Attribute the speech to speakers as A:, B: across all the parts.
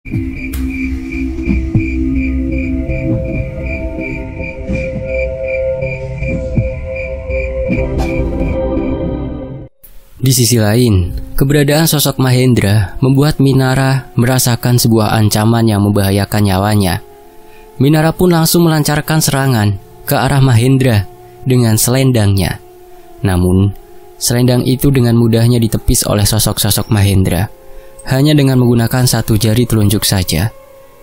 A: Di sisi lain, keberadaan sosok Mahendra membuat Minara merasakan sebuah ancaman yang membahayakan nyawanya. Minara pun langsung melancarkan serangan ke arah Mahendra dengan selendangnya. Namun, selendang itu dengan mudahnya ditepis oleh sosok-sosok Mahendra. Hanya dengan menggunakan satu jari telunjuk saja,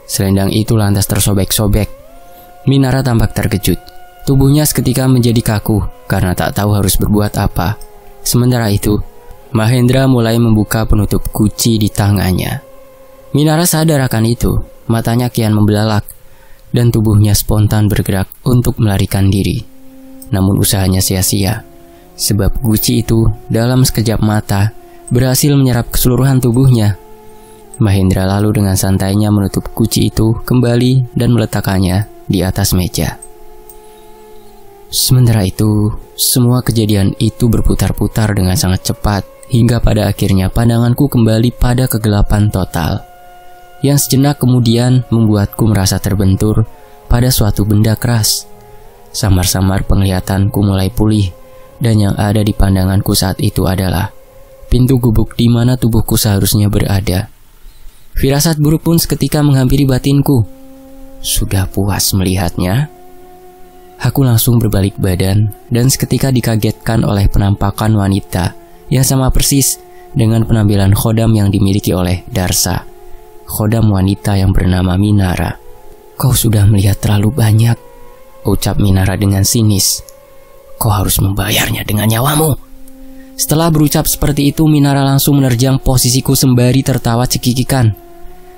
A: selendang itu lantas tersobek-sobek. Minara tampak terkejut. Tubuhnya seketika menjadi kaku karena tak tahu harus berbuat apa. Sementara itu, Mahendra mulai membuka penutup guci di tangannya. Minara sadar akan itu, matanya kian membelalak, dan tubuhnya spontan bergerak untuk melarikan diri. Namun usahanya sia-sia, sebab guci itu dalam sekejap mata berhasil menyerap keseluruhan tubuhnya. Mahendra lalu dengan santainya menutup guci itu kembali dan meletakkannya di atas meja. Sementara itu, semua kejadian itu berputar-putar dengan sangat cepat, hingga pada akhirnya pandanganku kembali pada kegelapan total, yang sejenak kemudian membuatku merasa terbentur pada suatu benda keras. Samar-samar penglihatanku mulai pulih, dan yang ada di pandanganku saat itu adalah pintu gubuk di mana tubuhku seharusnya berada. Firasat buruk pun seketika menghampiri batinku. Sudah puas melihatnya? Aku langsung berbalik badan dan seketika dikagetkan oleh penampakan wanita yang sama persis dengan penampilan khodam yang dimiliki oleh Darsa, khodam wanita yang bernama Minara. "Kau sudah melihat terlalu banyak," ucap Minara dengan sinis. "Kau harus membayarnya dengan nyawamu." Setelah berucap seperti itu, Minara langsung menerjang posisiku sembari tertawa cekikikan.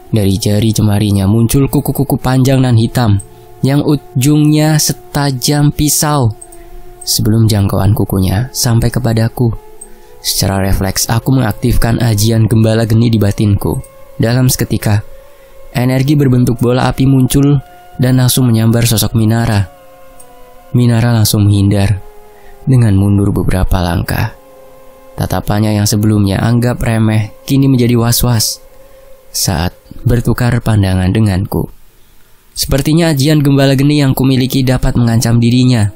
A: Dari jari jemarinya muncul kuku-kuku panjang dan hitam yang ujungnya setajam pisau. Sebelum jangkauan kukunya sampai kepadaku, secara refleks aku mengaktifkan ajian gembala geni di batinku. Dalam seketika, energi berbentuk bola api muncul dan langsung menyambar sosok Minara. Minara langsung menghindar dengan mundur beberapa langkah. Tatapannya yang sebelumnya anggap remeh kini menjadi was-was saat bertukar pandangan denganku. Sepertinya ajian gembala geni yang kumiliki dapat mengancam dirinya.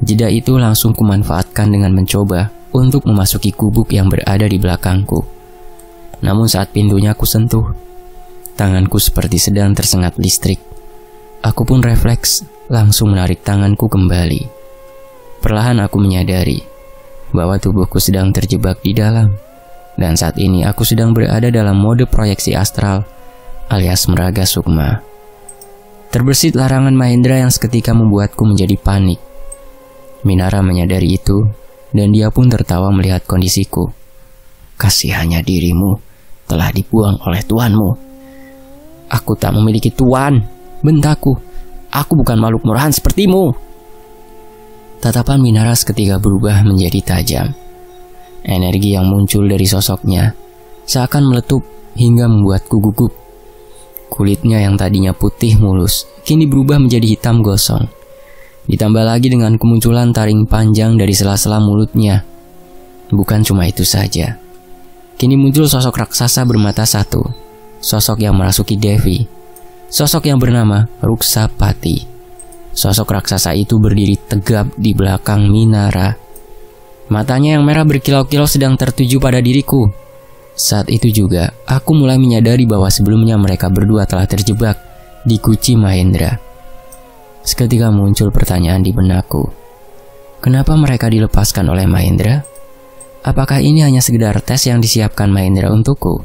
A: Jeda itu langsung kumanfaatkan dengan mencoba untuk memasuki gubuk yang berada di belakangku. Namun saat pintunya kusentuh, tanganku seperti sedang tersengat listrik. Aku pun refleks langsung menarik tanganku kembali. Perlahan aku menyadari bahwa tubuhku sedang terjebak di dalam, dan saat ini aku sedang berada dalam mode proyeksi astral alias meraga sukma. Terbersit larangan Mahendra yang seketika membuatku menjadi panik. Minara menyadari itu, dan dia pun tertawa melihat kondisiku. "Kasihannya dirimu telah dibuang oleh tuanmu." "Aku tak memiliki tuan," bentakku. "Aku bukan makhluk murahan sepertimu." Tatapan Minara seketika berubah menjadi tajam. Energi yang muncul dari sosoknya seakan meletup hingga membuatku gugup. Kulitnya yang tadinya putih mulus kini berubah menjadi hitam gosong. Ditambah lagi dengan kemunculan taring panjang dari sela-sela mulutnya. Bukan cuma itu saja. Kini muncul sosok raksasa bermata satu. Sosok yang merasuki Devi. Sosok yang bernama Ruksapati. Sosok raksasa itu berdiri tegap di belakang Minara. Matanya yang merah berkilau-kilau sedang tertuju pada diriku. Saat itu juga, aku mulai menyadari bahwa sebelumnya mereka berdua telah terjebak di guci Mahendra. Seketika muncul pertanyaan di benakku. Kenapa mereka dilepaskan oleh Mahendra? Apakah ini hanya sekedar tes yang disiapkan Mahendra untukku?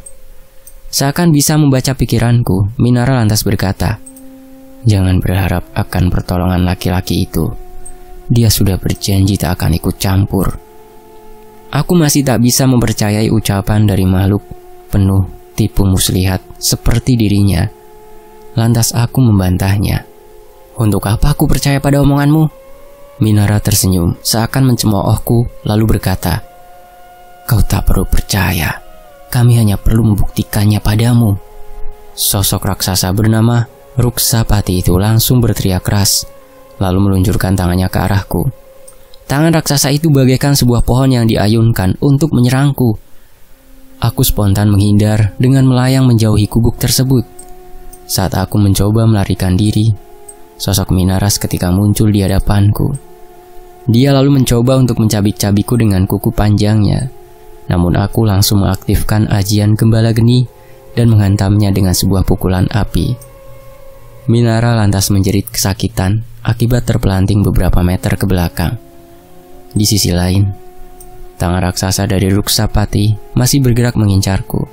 A: Seakan bisa membaca pikiranku, Minara lantas berkata, "Jangan berharap akan pertolongan laki-laki itu. Dia sudah berjanji tak akan ikut campur." Aku masih tak bisa mempercayai ucapan dari makhluk penuh tipu muslihat seperti dirinya. Lantas aku membantahnya. "Untuk apa aku percaya pada omonganmu?" Minara tersenyum seakan mencemoohku lalu berkata, "Kau tak perlu percaya. Kami hanya perlu membuktikannya padamu." Sosok raksasa bernama Ruksapati itu langsung berteriak keras, lalu meluncurkan tangannya ke arahku. Tangan raksasa itu bagaikan sebuah pohon yang diayunkan untuk menyerangku. Aku spontan menghindar dengan melayang menjauhi gubuk tersebut. Saat aku mencoba melarikan diri, sosok Minara seketika muncul di hadapanku. Dia lalu mencoba untuk mencabik-cabikku dengan kuku panjangnya. Namun aku langsung mengaktifkan ajian Gembala Geni dan menghantamnya dengan sebuah pukulan api. Minara lantas menjerit kesakitan akibat terpelanting beberapa meter ke belakang. Di sisi lain, tangan raksasa dari Ruksapati masih bergerak mengincarku.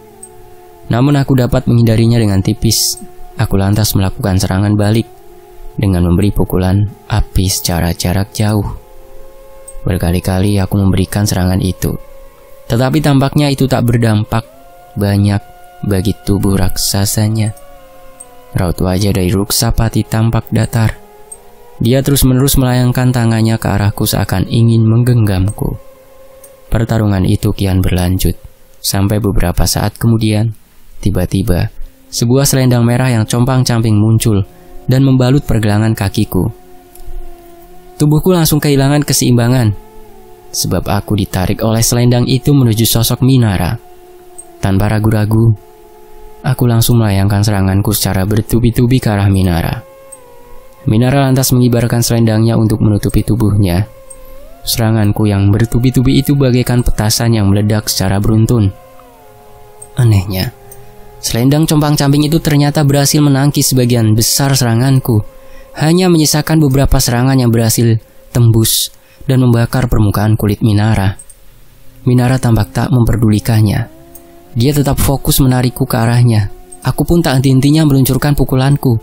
A: Namun aku dapat menghindarinya dengan tipis. Aku lantas melakukan serangan balik dengan memberi pukulan api secara jarak jauh. Berkali-kali aku memberikan serangan itu, tetapi tampaknya itu tak berdampak banyak bagi tubuh raksasanya. Raut wajah dari Ruksapati tampak datar. Dia terus-menerus melayangkan tangannya ke arahku seakan ingin menggenggamku. Pertarungan itu kian berlanjut, sampai beberapa saat kemudian, tiba-tiba, sebuah selendang merah yang compang-camping muncul dan membalut pergelangan kakiku. Tubuhku langsung kehilangan keseimbangan, sebab aku ditarik oleh selendang itu menuju sosok Minara. Tanpa ragu-ragu, aku langsung melayangkan seranganku secara bertubi-tubi ke arah Minara. Minara lantas mengibarkan selendangnya untuk menutupi tubuhnya. Seranganku yang bertubi-tubi itu bagaikan petasan yang meledak secara beruntun. Anehnya, selendang compang-camping itu ternyata berhasil menangkis sebagian besar seranganku. Hanya menyisakan beberapa serangan yang berhasil tembus dan membakar permukaan kulit Minara. Minara tampak tak memperdulikannya. Dia tetap fokus menarikku ke arahnya. Aku pun tak henti-hentinya meluncurkan pukulanku.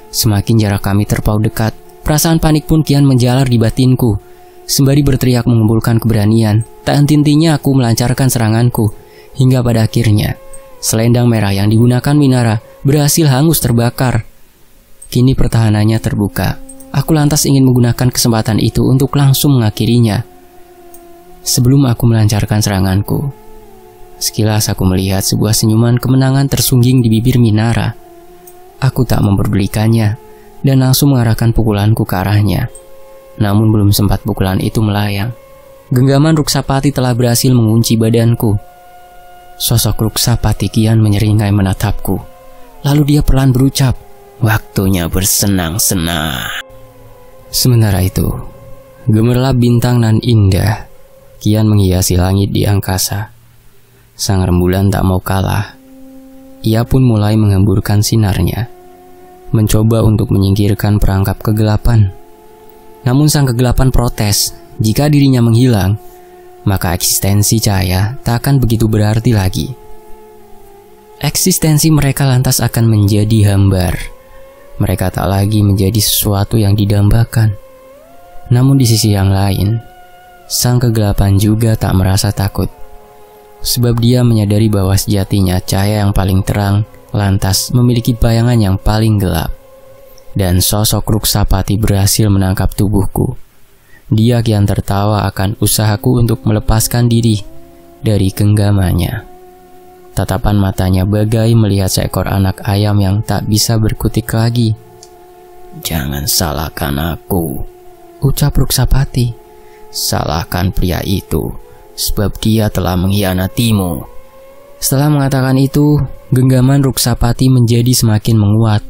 A: Semakin jarak kami terpaut dekat, perasaan panik pun kian menjalar di batinku. Sembari berteriak mengumpulkan keberanian, tak henti-hentinya aku melancarkan seranganku, hingga pada akhirnya selendang merah yang digunakan Minara berhasil hangus terbakar. Kini pertahanannya terbuka. Aku lantas ingin menggunakan kesempatan itu untuk langsung mengakhirinya. Sebelum aku melancarkan seranganku, sekilas aku melihat sebuah senyuman kemenangan tersungging di bibir Minara. Aku tak memperdulikannya dan langsung mengarahkan pukulanku ke arahnya. Namun belum sempat pukulan itu melayang, genggaman Ruksapati telah berhasil mengunci badanku. Sosok Ruksapati kian menyeringai menatapku. Lalu dia perlahan berucap, "Waktunya bersenang-senang." Sementara itu, gemerlap bintang nan indah kian menghiasi langit di angkasa. Sang rembulan tak mau kalah. Ia pun mulai menghamburkan sinarnya, mencoba untuk menyingkirkan perangkap kegelapan. Namun sang kegelapan protes, jika dirinya menghilang, maka eksistensi cahaya tak akan begitu berarti lagi. Eksistensi mereka lantas akan menjadi hambar. Mereka tak lagi menjadi sesuatu yang didambakan. Namun di sisi yang lain, sang kegelapan juga tak merasa takut. Sebab dia menyadari bahwa sejatinya cahaya yang paling terang lantas memiliki bayangan yang paling gelap. Dan sosok Ruksapati berhasil menangkap tubuhku. Dia kian tertawa akan usahaku untuk melepaskan diri dari genggamannya. Tatapan matanya bagai melihat seekor anak ayam yang tak bisa berkutik lagi. "Jangan salahkan aku," ucap Ruksapati. "Salahkan pria itu, sebab dia telah mengkhianatimu." Setelah mengatakan itu, genggaman Ruksapati menjadi semakin menguat.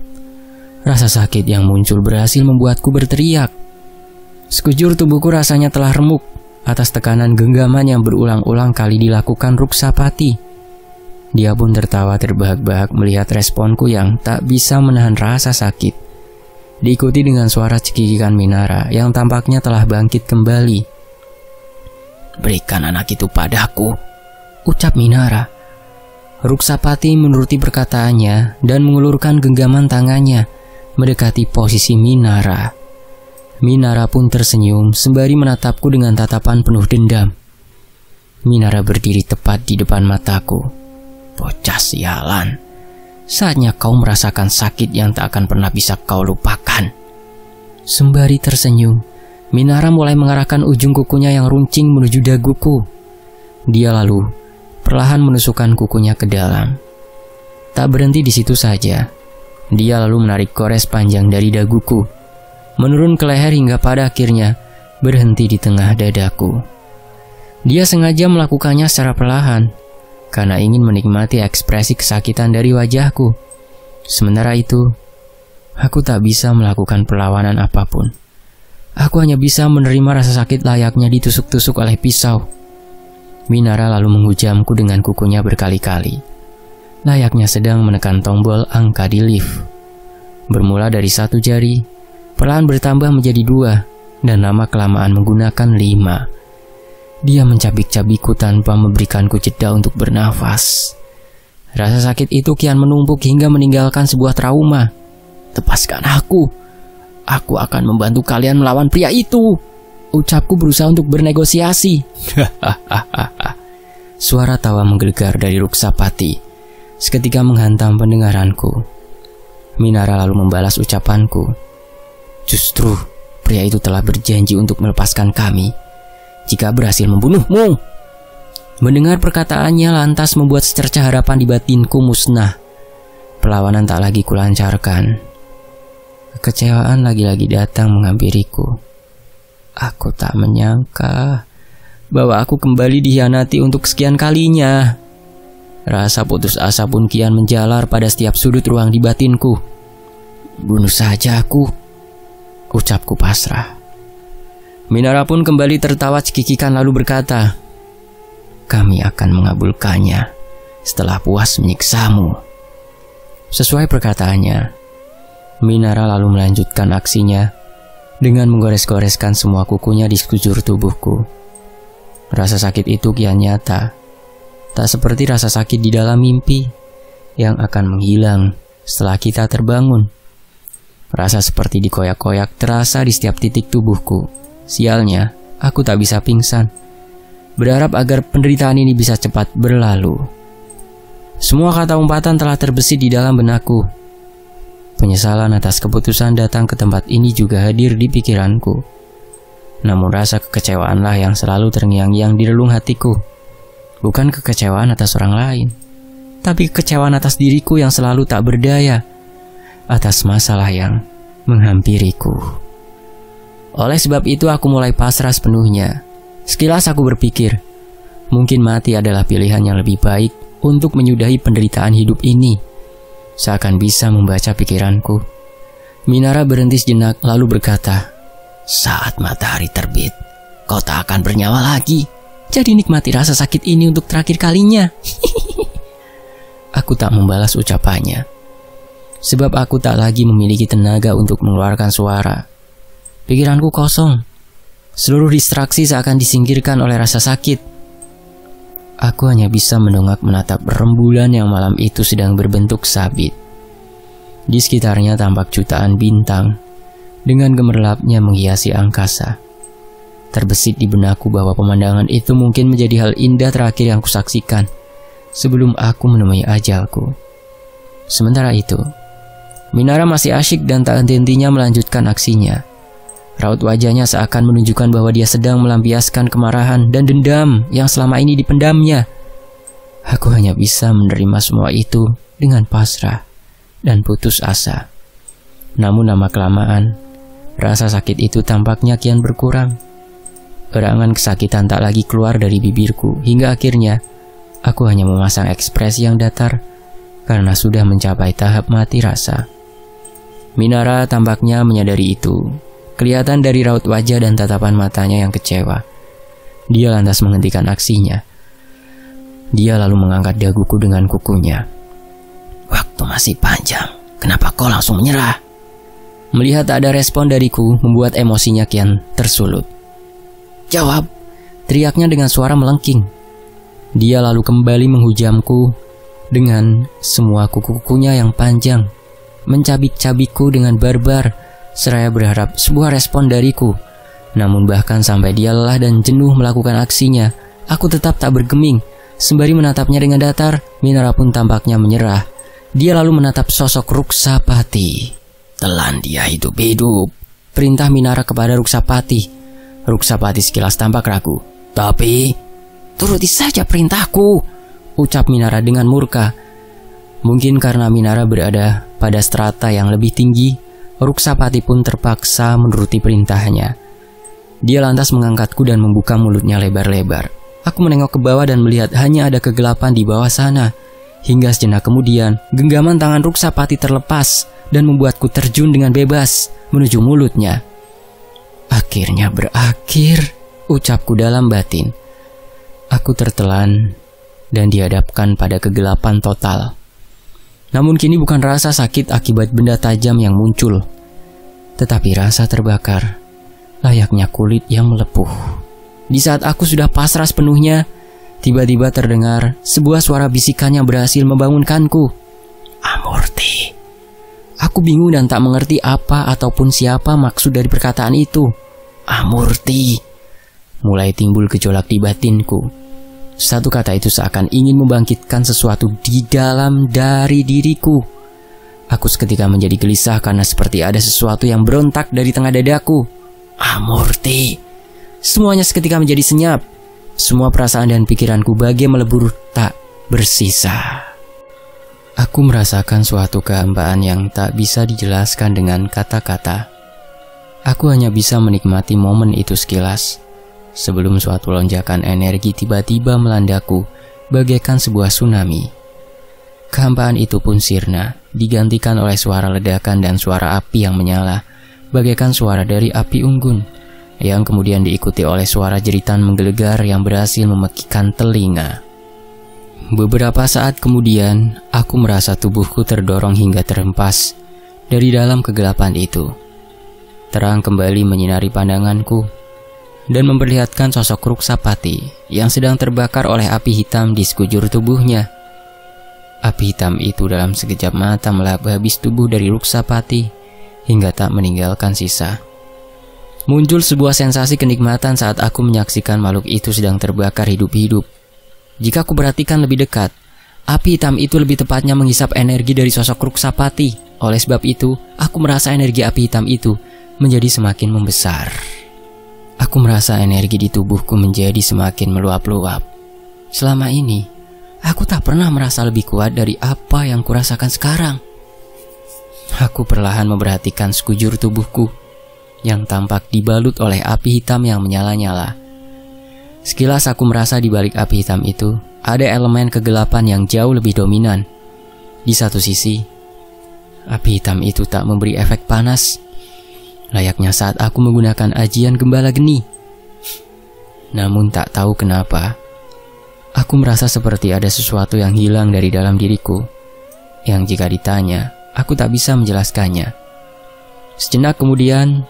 A: Rasa sakit yang muncul berhasil membuatku berteriak. Sekujur tubuhku rasanya telah remuk atas tekanan genggaman yang berulang-ulang kali dilakukan Ruksapati. Dia pun tertawa terbahak-bahak melihat responku yang tak bisa menahan rasa sakit. Diikuti dengan suara cekikikan Minara yang tampaknya telah bangkit kembali. "Berikan anak itu padaku," ucap Minara. Ruksapati menuruti perkataannya dan mengulurkan genggaman tangannya mendekati posisi Minara. Minara pun tersenyum sembari menatapku dengan tatapan penuh dendam. Minara berdiri tepat di depan mataku. "Bocah sialan, saatnya kau merasakan sakit yang tak akan pernah bisa kau lupakan." Sembari tersenyum, Minara mulai mengarahkan ujung kukunya yang runcing menuju daguku. Dia lalu perlahan menusukkan kukunya ke dalam. Tak berhenti di situ saja. Dia lalu menarik gores panjang dari daguku, menurun ke leher hingga pada akhirnya berhenti di tengah dadaku. Dia sengaja melakukannya secara perlahan, karena ingin menikmati ekspresi kesakitan dari wajahku. Sementara itu, aku tak bisa melakukan perlawanan apapun. Aku hanya bisa menerima rasa sakit layaknya ditusuk-tusuk oleh pisau. Minara lalu menghujamku dengan kukunya berkali-kali, layaknya sedang menekan tombol angka di lift. Bermula dari 1 jari, perlahan bertambah menjadi 2, dan lama-kelamaan menggunakan 5. Dia mencabik-cabikku tanpa memberikanku jeda untuk bernafas. Rasa sakit itu kian menumpuk hingga meninggalkan sebuah trauma. "Lepaskan aku. Aku akan membantu kalian melawan pria itu," ucapku berusaha untuk bernegosiasi. Suara tawa menggelegar dari Ruksapati seketika menghantam pendengaranku. Minara lalu membalas ucapanku. "Justru pria itu telah berjanji untuk melepaskan kami jika berhasil membunuhmu." Mendengar perkataannya lantas membuat secercah harapan di batinku musnah. Perlawanan tak lagi kulancarkan. Kekecewaan lagi-lagi datang menghampiriku. Aku tak menyangka bahwa aku kembali dikhianati untuk sekian kalinya. Rasa putus asa pun kian menjalar pada setiap sudut ruang di batinku. "Bunuh saja aku," ucapku pasrah. Minara pun kembali tertawa cekikikan lalu berkata, "Kami akan mengabulkannya setelah puas menyiksamu." Sesuai perkataannya, Minara lalu melanjutkan aksinya dengan menggores-goreskan semua kukunya di sekujur tubuhku. Rasa sakit itu kian nyata, tak seperti rasa sakit di dalam mimpi yang akan menghilang setelah kita terbangun. Rasa seperti dikoyak-koyak terasa di setiap titik tubuhku. Sialnya, aku tak bisa pingsan. Berharap agar penderitaan ini bisa cepat berlalu. Semua kata umpatan telah terbesit di dalam benakku. Penyesalan atas keputusan datang ke tempat ini juga hadir di pikiranku. Namun rasa kekecewaanlah yang selalu terngiang-ngiang di relung hatiku. Bukan kekecewaan atas orang lain, tapi kekecewaan atas diriku yang selalu tak berdaya atas masalah yang menghampiriku. Oleh sebab itu aku mulai pasrah sepenuhnya. Sekilas aku berpikir, mungkin mati adalah pilihan yang lebih baik untuk menyudahi penderitaan hidup ini. Seakan bisa membaca pikiranku, Minara berhenti sejenak lalu berkata, "Saat matahari terbit, kau tak akan bernyawa lagi. Jadi nikmati rasa sakit ini untuk terakhir kalinya." Aku tak membalas ucapannya, sebab aku tak lagi memiliki tenaga untuk mengeluarkan suara. Pikiranku kosong. Seluruh distraksi seakan disingkirkan oleh rasa sakit. Aku hanya bisa mendongak menatap rembulan yang malam itu sedang berbentuk sabit. Di sekitarnya tampak jutaan bintang dengan gemerlapnya menghiasi angkasa. Terbesit di benakku bahwa pemandangan itu mungkin menjadi hal indah terakhir yang kusaksikan sebelum aku menemui ajalku. Sementara itu, Minara masih asyik dan tak henti-hentinya melanjutkan aksinya. Raut wajahnya seakan menunjukkan bahwa dia sedang melampiaskan kemarahan dan dendam yang selama ini dipendamnya. Aku hanya bisa menerima semua itu dengan pasrah dan putus asa. Namun lama-kelamaan, rasa sakit itu tampaknya kian berkurang. Erangan kesakitan tak lagi keluar dari bibirku, hingga akhirnya aku hanya memasang ekspresi yang datar karena sudah mencapai tahap mati rasa. Minara tampaknya menyadari itu. Kelihatan dari raut wajah dan tatapan matanya yang kecewa. Dia lantas menghentikan aksinya. Dia lalu mengangkat daguku dengan kukunya. "Waktu masih panjang, kenapa kau langsung menyerah?" Melihat tak ada respon dariku membuat emosinya kian tersulut. "Jawab!" teriaknya dengan suara melengking. Dia lalu kembali menghujamku dengan semua kuku-kukunya yang panjang, mencabik-cabikku dengan barbar, seraya berharap sebuah respon dariku. Namun bahkan sampai dia lelah dan jenuh melakukan aksinya, aku tetap tak bergeming. Sembari menatapnya dengan datar, Minara pun tampaknya menyerah. Dia lalu menatap sosok Ruksapati. "Telan dia hidup-hidup," perintah Minara kepada Ruksapati. Ruksapati sekilas tampak ragu. "Tapi, turuti saja perintahku," ucap Minara dengan murka. Mungkin karena Minara berada pada strata yang lebih tinggi, Ruksapati pun terpaksa menuruti perintahnya. Dia lantas mengangkatku dan membuka mulutnya lebar-lebar. Aku menengok ke bawah dan melihat hanya ada kegelapan di bawah sana. Hingga sejenak kemudian, genggaman tangan Ruksapati terlepas dan membuatku terjun dengan bebas menuju mulutnya. Akhirnya berakhir, ucapku dalam batin. Aku tertelan dan dihadapkan pada kegelapan total. Namun kini bukan rasa sakit akibat benda tajam yang muncul, tetapi rasa terbakar, layaknya kulit yang melepuh. Di saat aku sudah pasrah sepenuhnya, tiba-tiba terdengar sebuah suara bisikan yang berhasil membangunkanku. Amurti. Aku bingung dan tak mengerti apa ataupun siapa maksud dari perkataan itu. Amurti. Mulai timbul gejolak di batinku. Satu kata itu seakan ingin membangkitkan sesuatu di dalam dari diriku. Aku seketika menjadi gelisah karena seperti ada sesuatu yang berontak dari tengah dadaku. Amurti. Semuanya seketika menjadi senyap. Semua perasaan dan pikiranku bagai melebur tak bersisa. Aku merasakan suatu kehambaan yang tak bisa dijelaskan dengan kata-kata. Aku hanya bisa menikmati momen itu sekilas, sebelum suatu lonjakan energi tiba-tiba melandaku bagaikan sebuah tsunami. Kehambaan itu pun sirna, digantikan oleh suara ledakan dan suara api yang menyala, bagaikan suara dari api unggun, yang kemudian diikuti oleh suara jeritan menggelegar yang berhasil memekikkan telinga. Beberapa saat kemudian, aku merasa tubuhku terdorong hingga terhempas dari dalam kegelapan itu. Terang kembali menyinari pandanganku dan memperlihatkan sosok Ruksapati yang sedang terbakar oleh api hitam di sekujur tubuhnya. Api hitam itu dalam sekejap mata melahap habis tubuh dari Ruksapati hingga tak meninggalkan sisa. Muncul sebuah sensasi kenikmatan saat aku menyaksikan makhluk itu sedang terbakar hidup-hidup. Jika aku perhatikan lebih dekat, api hitam itu lebih tepatnya menghisap energi dari sosok Ruksapati. Oleh sebab itu, aku merasa energi api hitam itu menjadi semakin membesar. Aku merasa energi di tubuhku menjadi semakin meluap-luap. Selama ini, aku tak pernah merasa lebih kuat dari apa yang kurasakan sekarang. Aku perlahan memperhatikan sekujur tubuhku yang tampak dibalut oleh api hitam yang menyala-nyala. Sekilas aku merasa di balik api hitam itu ada elemen kegelapan yang jauh lebih dominan. Di satu sisi, api hitam itu tak memberi efek panas, layaknya saat aku menggunakan ajian gembala geni. Namun tak tahu kenapa, aku merasa seperti ada sesuatu yang hilang dari dalam diriku, yang jika ditanya, aku tak bisa menjelaskannya. Sejenak kemudian,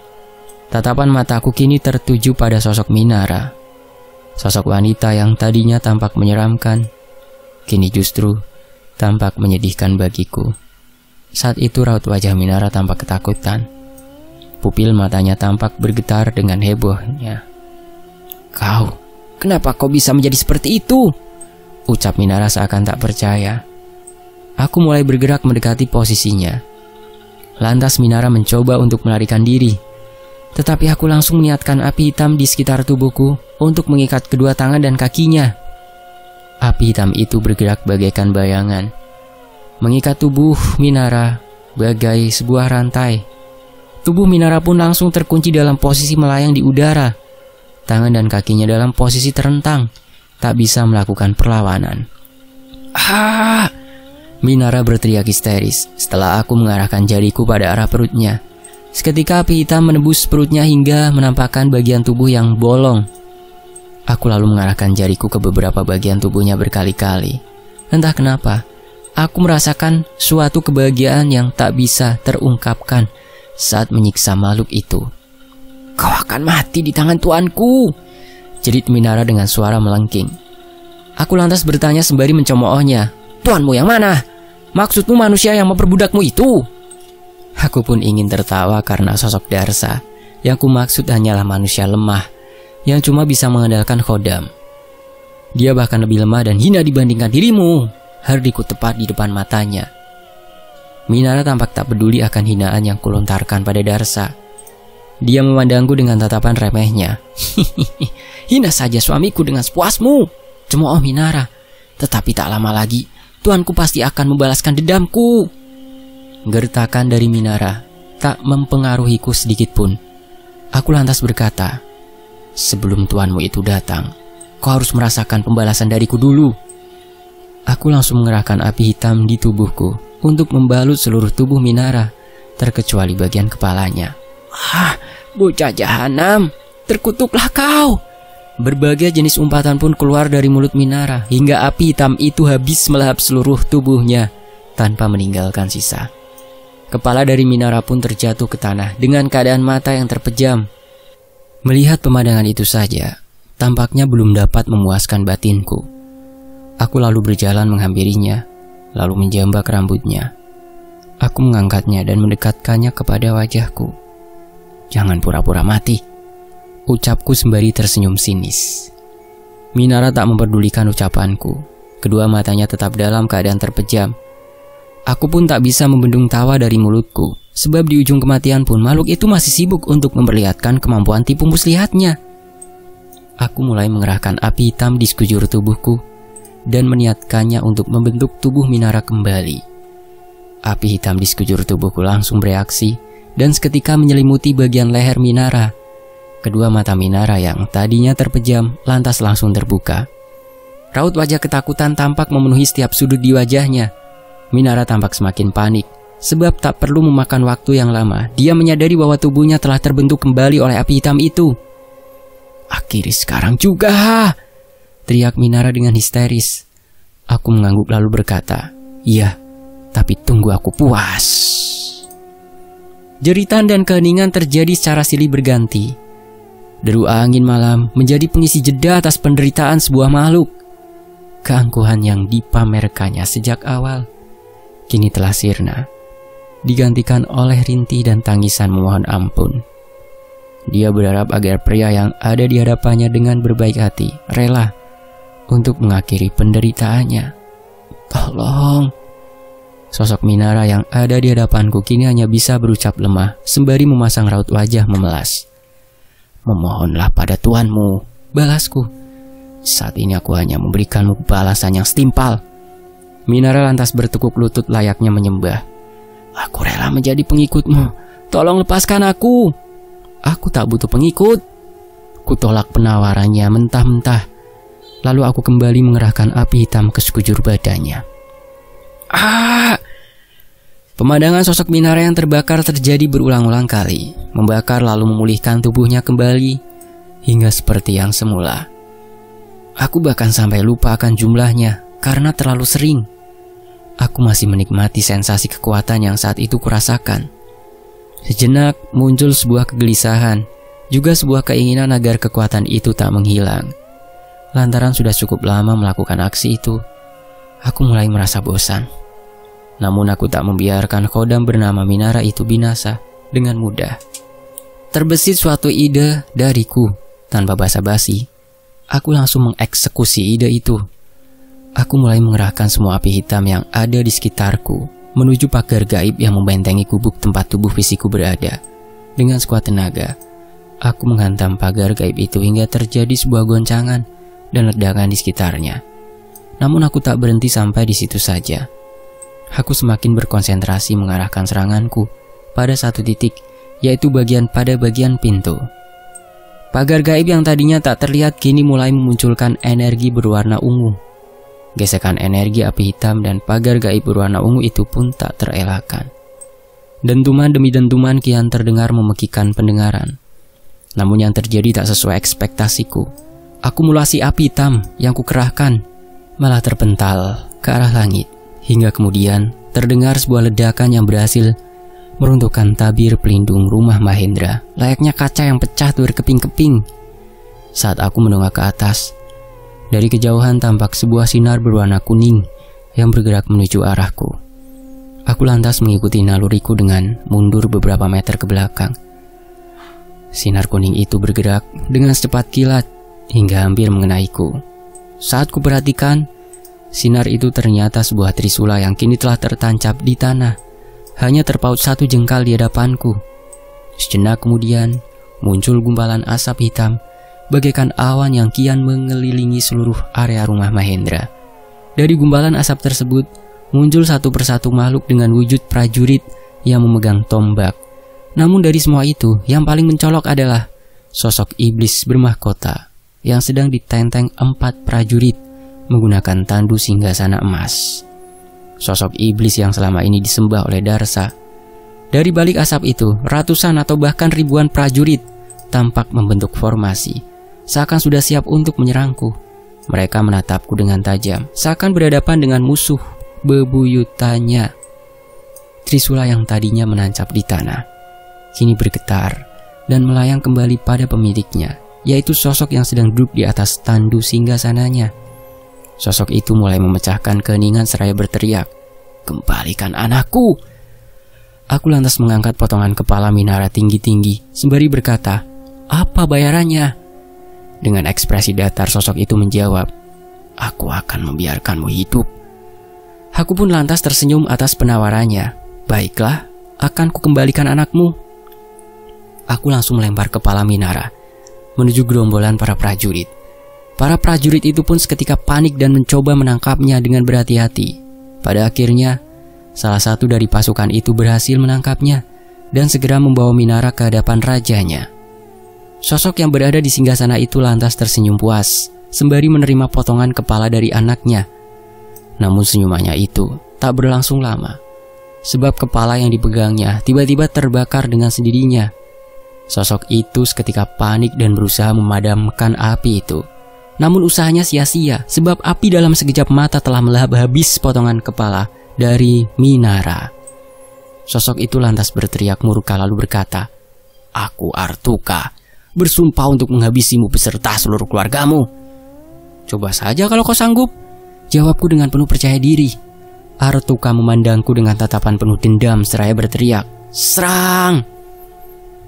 A: tatapan mataku kini tertuju pada sosok Minara. Sosok wanita yang tadinya tampak menyeramkan, kini justru tampak menyedihkan bagiku. Saat itu raut wajah Minara tampak ketakutan. Pupil matanya tampak bergetar dengan hebohnya. Kau, kenapa kau bisa menjadi seperti itu? Ucap Minara seakan tak percaya. Aku mulai bergerak mendekati posisinya. Lantas Minara mencoba untuk melarikan diri. Tetapi aku langsung meniatkan api hitam di sekitar tubuhku untuk mengikat kedua tangan dan kakinya. Api hitam itu bergerak bagaikan bayangan, mengikat tubuh Minara bagai sebuah rantai. Tubuh Minara pun langsung terkunci dalam posisi melayang di udara. Tangan dan kakinya dalam posisi terentang, tak bisa melakukan perlawanan. Ah! Minara berteriak histeris setelah aku mengarahkan jariku pada arah perutnya. Seketika api hitam menembus perutnya hingga menampakkan bagian tubuh yang bolong. Aku lalu mengarahkan jariku ke beberapa bagian tubuhnya berkali-kali. Entah kenapa, aku merasakan suatu kebahagiaan yang tak bisa terungkapkan saat menyiksa makhluk itu. Kau akan mati di tangan tuanku, jerit Minara dengan suara melengking. Aku lantas bertanya sembari mencemoohnya. Tuanmu yang mana? Maksudmu manusia yang memperbudakmu itu? Aku pun ingin tertawa karena sosok Darsa yang kumaksud hanyalah manusia lemah yang cuma bisa mengandalkan khodam. Dia bahkan lebih lemah dan hina dibandingkan dirimu, hardiku tepat di depan matanya. Minara tampak tak peduli akan hinaan yang kulontarkan pada Darsa. Dia memandangku dengan tatapan remehnya. Hina saja suamiku dengan sepuasmu, cemooh Minara. Tetapi tak lama lagi, tuanku pasti akan membalaskan dendamku. Gertakan dari Minara tak mempengaruhiku sedikit pun. Aku lantas berkata, sebelum tuanmu itu datang, kau harus merasakan pembalasan dariku dulu. Aku langsung mengerahkan api hitam di tubuhku untuk membalut seluruh tubuh Minara, terkecuali bagian kepalanya. Bocah jahanam, terkutuklah kau. Berbagai jenis umpatan pun keluar dari mulut Minara hingga api hitam itu habis melahap seluruh tubuhnya tanpa meninggalkan sisa. Kepala dari Minara pun terjatuh ke tanah dengan keadaan mata yang terpejam. Melihat pemandangan itu saja, tampaknya belum dapat memuaskan batinku. Aku lalu berjalan menghampirinya, lalu menjambak rambutnya. Aku mengangkatnya dan mendekatkannya kepada wajahku. Jangan pura-pura mati, ucapku sembari tersenyum sinis. Minara tak memperdulikan ucapanku. Kedua matanya tetap dalam keadaan terpejam. Aku pun tak bisa membendung tawa dari mulutku, sebab di ujung kematian pun makhluk itu masih sibuk untuk memperlihatkan kemampuan tipu muslihatnya. Aku mulai mengerahkan api hitam di sekujur tubuhku dan meniatkannya untuk membentuk tubuh Minara kembali. Api hitam di sekujur tubuhku langsung bereaksi dan seketika menyelimuti bagian leher Minara. Kedua mata Minara yang tadinya terpejam lantas langsung terbuka. Raut wajah ketakutan tampak memenuhi setiap sudut di wajahnya. Minara tampak semakin panik, sebab tak perlu memakan waktu yang lama. Dia menyadari bahwa tubuhnya telah terbentuk kembali oleh api hitam itu. Akhirnya sekarang juga, teriak Minara dengan histeris. Aku mengangguk lalu berkata, iya, tapi tunggu aku puas. Jeritan dan keheningan terjadi secara silih berganti. Deru angin malam menjadi pengisi jeda atas penderitaan sebuah makhluk. Keangkuhan yang dipamerkannya sejak awal kini telah sirna, digantikan oleh rintih dan tangisan memohon ampun. Dia berharap agar pria yang ada di hadapannya dengan berbaik hati rela untuk mengakhiri penderitaannya. Tolong. Sosok Minara yang ada di hadapanku kini hanya bisa berucap lemah sembari memasang raut wajah memelas. Memohonlah pada Tuanmu, balasku. Saat ini aku hanya memberikanmu balasan yang setimpal. Minara lantas bertekuk lutut layaknya menyembah. Aku rela menjadi pengikutmu. Tolong lepaskan aku. Aku tak butuh pengikut. Kutolak penawarannya mentah-mentah. Lalu aku kembali mengerahkan api hitam ke sekujur badannya. Pemandangan sosok Minara yang terbakar terjadi berulang-ulang kali, membakar lalu memulihkan tubuhnya kembali hingga seperti yang semula. Aku bahkan sampai lupa akan jumlahnya karena terlalu sering. Aku masih menikmati sensasi kekuatan yang saat itu kurasakan. Sejenak muncul sebuah kegelisahan, juga sebuah keinginan agar kekuatan itu tak menghilang. Lantaran sudah cukup lama melakukan aksi itu, aku mulai merasa bosan. Namun aku tak membiarkan kodam bernama Minara itu binasa dengan mudah. Terbesit suatu ide dariku. Tanpa basa-basi, aku langsung mengeksekusi ide itu. Aku mulai mengerahkan semua api hitam yang ada di sekitarku menuju pagar gaib yang membentengi gubuk tempat tubuh fisikku berada. Dengan sekuat tenaga, aku menghantam pagar gaib itu hingga terjadi sebuah goncangan dan ledakan di sekitarnya. Namun aku tak berhenti sampai di situ saja. Aku semakin berkonsentrasi mengarahkan seranganku pada satu titik, yaitu pada bagian pintu. Pagar gaib yang tadinya tak terlihat kini mulai memunculkan energi berwarna ungu. Gesekan energi api hitam dan pagar gaib berwarna ungu itu pun tak terelakkan. Dentuman demi dentuman kian terdengar memekikan pendengaran. Namun yang terjadi tak sesuai ekspektasiku. Akumulasi api hitam yang kukerahkan malah terpental ke arah langit. Hingga kemudian terdengar sebuah ledakan yang berhasil meruntuhkan tabir pelindung rumah Mahendra, layaknya kaca yang pecah berkeping-keping. Saat aku menengok ke atas, dari kejauhan tampak sebuah sinar berwarna kuning yang bergerak menuju arahku. Aku lantas mengikuti naluriku dengan mundur beberapa meter ke belakang. Sinar kuning itu bergerak dengan secepat kilat hingga hampir mengenaiku. Saat kuperhatikan, sinar itu ternyata sebuah trisula yang kini telah tertancap di tanah, hanya terpaut satu jengkal di hadapanku. Sejenak kemudian, muncul gumpalan asap hitam, bagaikan awan yang kian mengelilingi seluruh area rumah Mahendra. Dari gumpalan asap tersebut, muncul satu persatu makhluk dengan wujud prajurit yang memegang tombak. Namun dari semua itu, yang paling mencolok adalah sosok iblis bermahkota yang sedang ditenteng 4 prajurit menggunakan tandu singgasana emas. Sosok iblis yang selama ini disembah oleh Darsa. Dari balik asap itu, ratusan atau bahkan ribuan prajurit tampak membentuk formasi, seakan sudah siap untuk menyerangku. Mereka menatapku dengan tajam, seakan berhadapan dengan musuh bebuyutannya. Trisula yang tadinya menancap di tanah, kini bergetar dan melayang kembali pada pemiliknya, yaitu sosok yang sedang duduk di atas tandu singgasananya. Sosok itu mulai memecahkan keheningan seraya berteriak, "Kembalikan anakku!" Aku lantas mengangkat potongan kepala Minara tinggi-tinggi sembari berkata, "Apa bayarannya?" Dengan ekspresi datar sosok itu menjawab, "Aku akan membiarkanmu hidup." Aku pun lantas tersenyum atas penawarannya. "Baiklah, akan kukembalikan anakmu." Aku langsung melempar kepala Minara menuju gerombolan para prajurit. Para prajurit itu pun seketika panik dan mencoba menangkapnya dengan berhati-hati. Pada akhirnya, salah satu dari pasukan itu berhasil menangkapnya dan segera membawa Minara ke hadapan rajanya. Sosok yang berada di singgasana itu lantas tersenyum puas sembari menerima potongan kepala dari anaknya. Namun senyumannya itu tak berlangsung lama, sebab kepala yang dipegangnya tiba-tiba terbakar dengan sendirinya. Sosok itu seketika panik dan berusaha memadamkan api itu. Namun usahanya sia-sia, sebab api dalam sekejap mata telah melahap habis potongan kepala dari Minara. Sosok itu lantas berteriak murka lalu berkata, "Aku Artuka, bersumpah untuk menghabisimu beserta seluruh keluargamu." "Coba saja kalau kau sanggup," jawabku dengan penuh percaya diri. Artuka memandangku dengan tatapan penuh dendam seraya berteriak, "Serang!"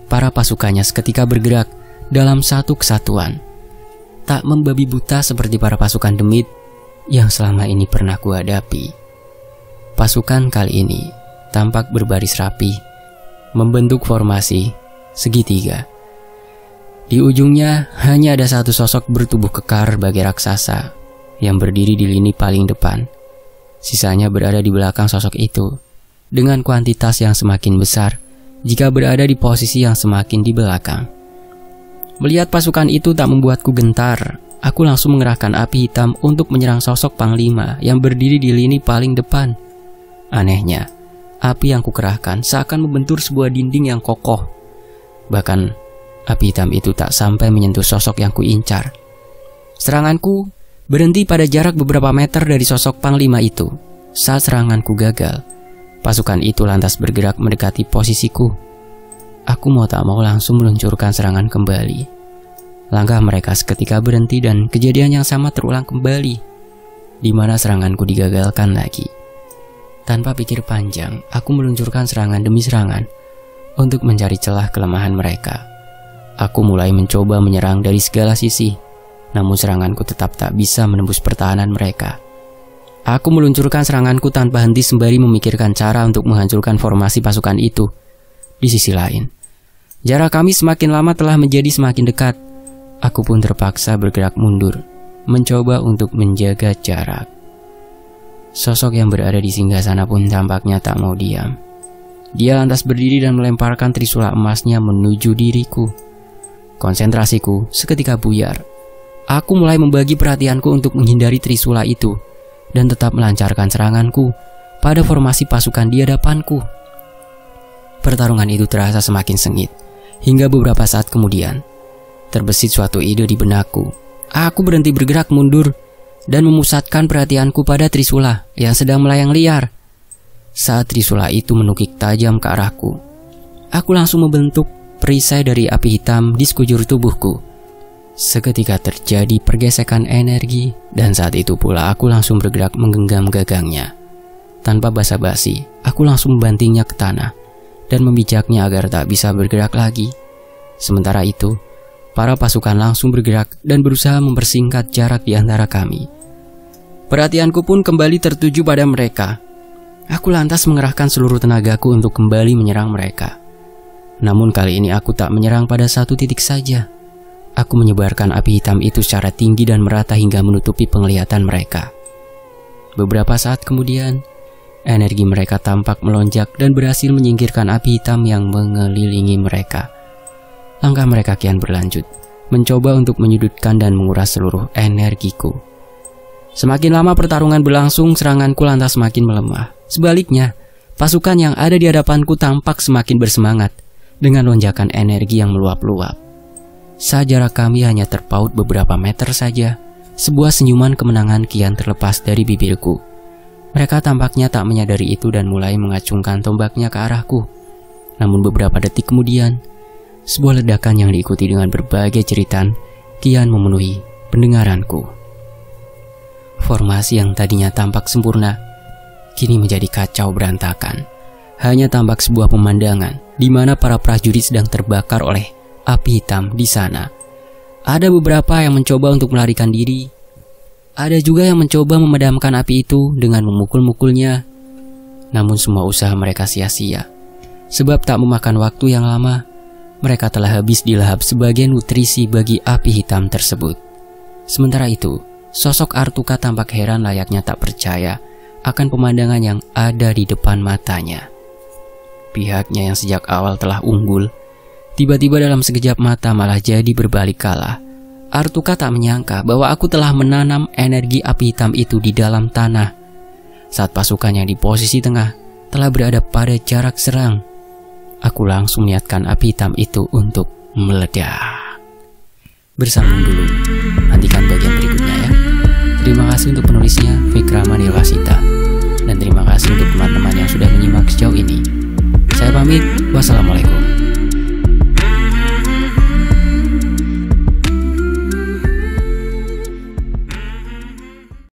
A: Para pasukannya seketika bergerak dalam satu kesatuan. Tak membabi buta seperti para pasukan demit yang selama ini pernah kuhadapi. Pasukan kali ini tampak berbaris rapi, membentuk formasi segitiga. Di ujungnya hanya ada satu sosok bertubuh kekar bagai raksasa yang berdiri di lini paling depan. Sisanya berada di belakang sosok itu dengan kuantitas yang semakin besar jika berada di posisi yang semakin di belakang. Melihat pasukan itu tak membuatku gentar. Aku langsung mengerahkan api hitam untuk menyerang sosok panglima yang berdiri di lini paling depan. Anehnya, api yang kukerahkan seakan membentur sebuah dinding yang kokoh. Bahkan, api hitam itu tak sampai menyentuh sosok yang kuincar. Seranganku berhenti pada jarak beberapa meter dari sosok panglima itu. Saat seranganku gagal, pasukan itu lantas bergerak mendekati posisiku. Aku mau tak mau langsung meluncurkan serangan kembali. Langkah mereka seketika berhenti dan kejadian yang sama terulang kembali, di mana seranganku digagalkan lagi. Tanpa pikir panjang, aku meluncurkan serangan demi serangan untuk mencari celah kelemahan mereka. Aku mulai mencoba menyerang dari segala sisi, namun seranganku tetap tak bisa menembus pertahanan mereka. Aku meluncurkan seranganku tanpa henti sembari memikirkan cara untuk menghancurkan formasi pasukan itu. Di sisi lain, jarak kami semakin lama telah menjadi semakin dekat. Aku pun terpaksa bergerak mundur, mencoba untuk menjaga jarak. Sosok yang berada di singgasana pun tampaknya tak mau diam. Dia lantas berdiri dan melemparkan trisula emasnya menuju diriku. Konsentrasiku seketika buyar. Aku mulai membagi perhatianku untuk menghindari trisula itu dan tetap melancarkan seranganku pada formasi pasukan di hadapanku. Pertarungan itu terasa semakin sengit, hingga beberapa saat kemudian terbesit suatu ide di benakku. Aku berhenti bergerak mundur dan memusatkan perhatianku pada trisula yang sedang melayang liar. Saat trisula itu menukik tajam ke arahku, aku langsung membentuk perisai dari api hitam di sekujur tubuhku. Seketika terjadi pergesekan energi dan saat itu pula aku langsung bergerak menggenggam gagangnya. Tanpa basa-basi, aku langsung membantingnya ke tanah dan memijaknya agar tak bisa bergerak lagi. Sementara itu, para pasukan langsung bergerak dan berusaha mempersingkat jarak di antara kami. Perhatianku pun kembali tertuju pada mereka. Aku lantas mengerahkan seluruh tenagaku untuk kembali menyerang mereka. Namun kali ini aku tak menyerang pada satu titik saja. Aku menyebarkan api hitam itu secara tinggi dan merata hingga menutupi penglihatan mereka. Beberapa saat kemudian, energi mereka tampak melonjak dan berhasil menyingkirkan api hitam yang mengelilingi mereka. Langkah mereka kian berlanjut, mencoba untuk menyudutkan dan menguras seluruh energiku. Semakin lama pertarungan berlangsung, seranganku lantas semakin melemah. Sebaliknya, pasukan yang ada di hadapanku tampak semakin bersemangat dengan lonjakan energi yang meluap-luap. Saat jarak kami hanya terpaut beberapa meter saja, sebuah senyuman kemenangan kian terlepas dari bibirku. Mereka tampaknya tak menyadari itu dan mulai mengacungkan tombaknya ke arahku. Namun beberapa detik kemudian, sebuah ledakan yang diikuti dengan berbagai jeritan kian memenuhi pendengaranku. Formasi yang tadinya tampak sempurna, kini menjadi kacau berantakan. Hanya tampak sebuah pemandangan di mana para prajurit sedang terbakar oleh api hitam di sana. Ada beberapa yang mencoba untuk melarikan diri. Ada juga yang mencoba memadamkan api itu dengan memukul-mukulnya. Namun semua usaha mereka sia-sia. Sebab tak memakan waktu yang lama, mereka telah habis dilahap sebagai nutrisi bagi api hitam tersebut. Sementara itu, sosok Artuka tampak heran layaknya tak percaya akan pemandangan yang ada di depan matanya. Pihaknya yang sejak awal telah unggul, tiba-tiba dalam sekejap mata malah jadi berbalik kalah. Artuka tak menyangka bahwa aku telah menanam energi api hitam itu di dalam tanah. Saat pasukan yang di posisi tengah telah berada pada jarak serang, aku langsung niatkan api hitam itu untuk meledak. Bersambung dulu, nantikan bagian berikutnya ya. Terima kasih untuk penulisnya, Fikrama Nirwasita. Dan terima kasih untuk teman-teman yang sudah menyimak sejauh ini. Saya pamit, wassalamualaikum.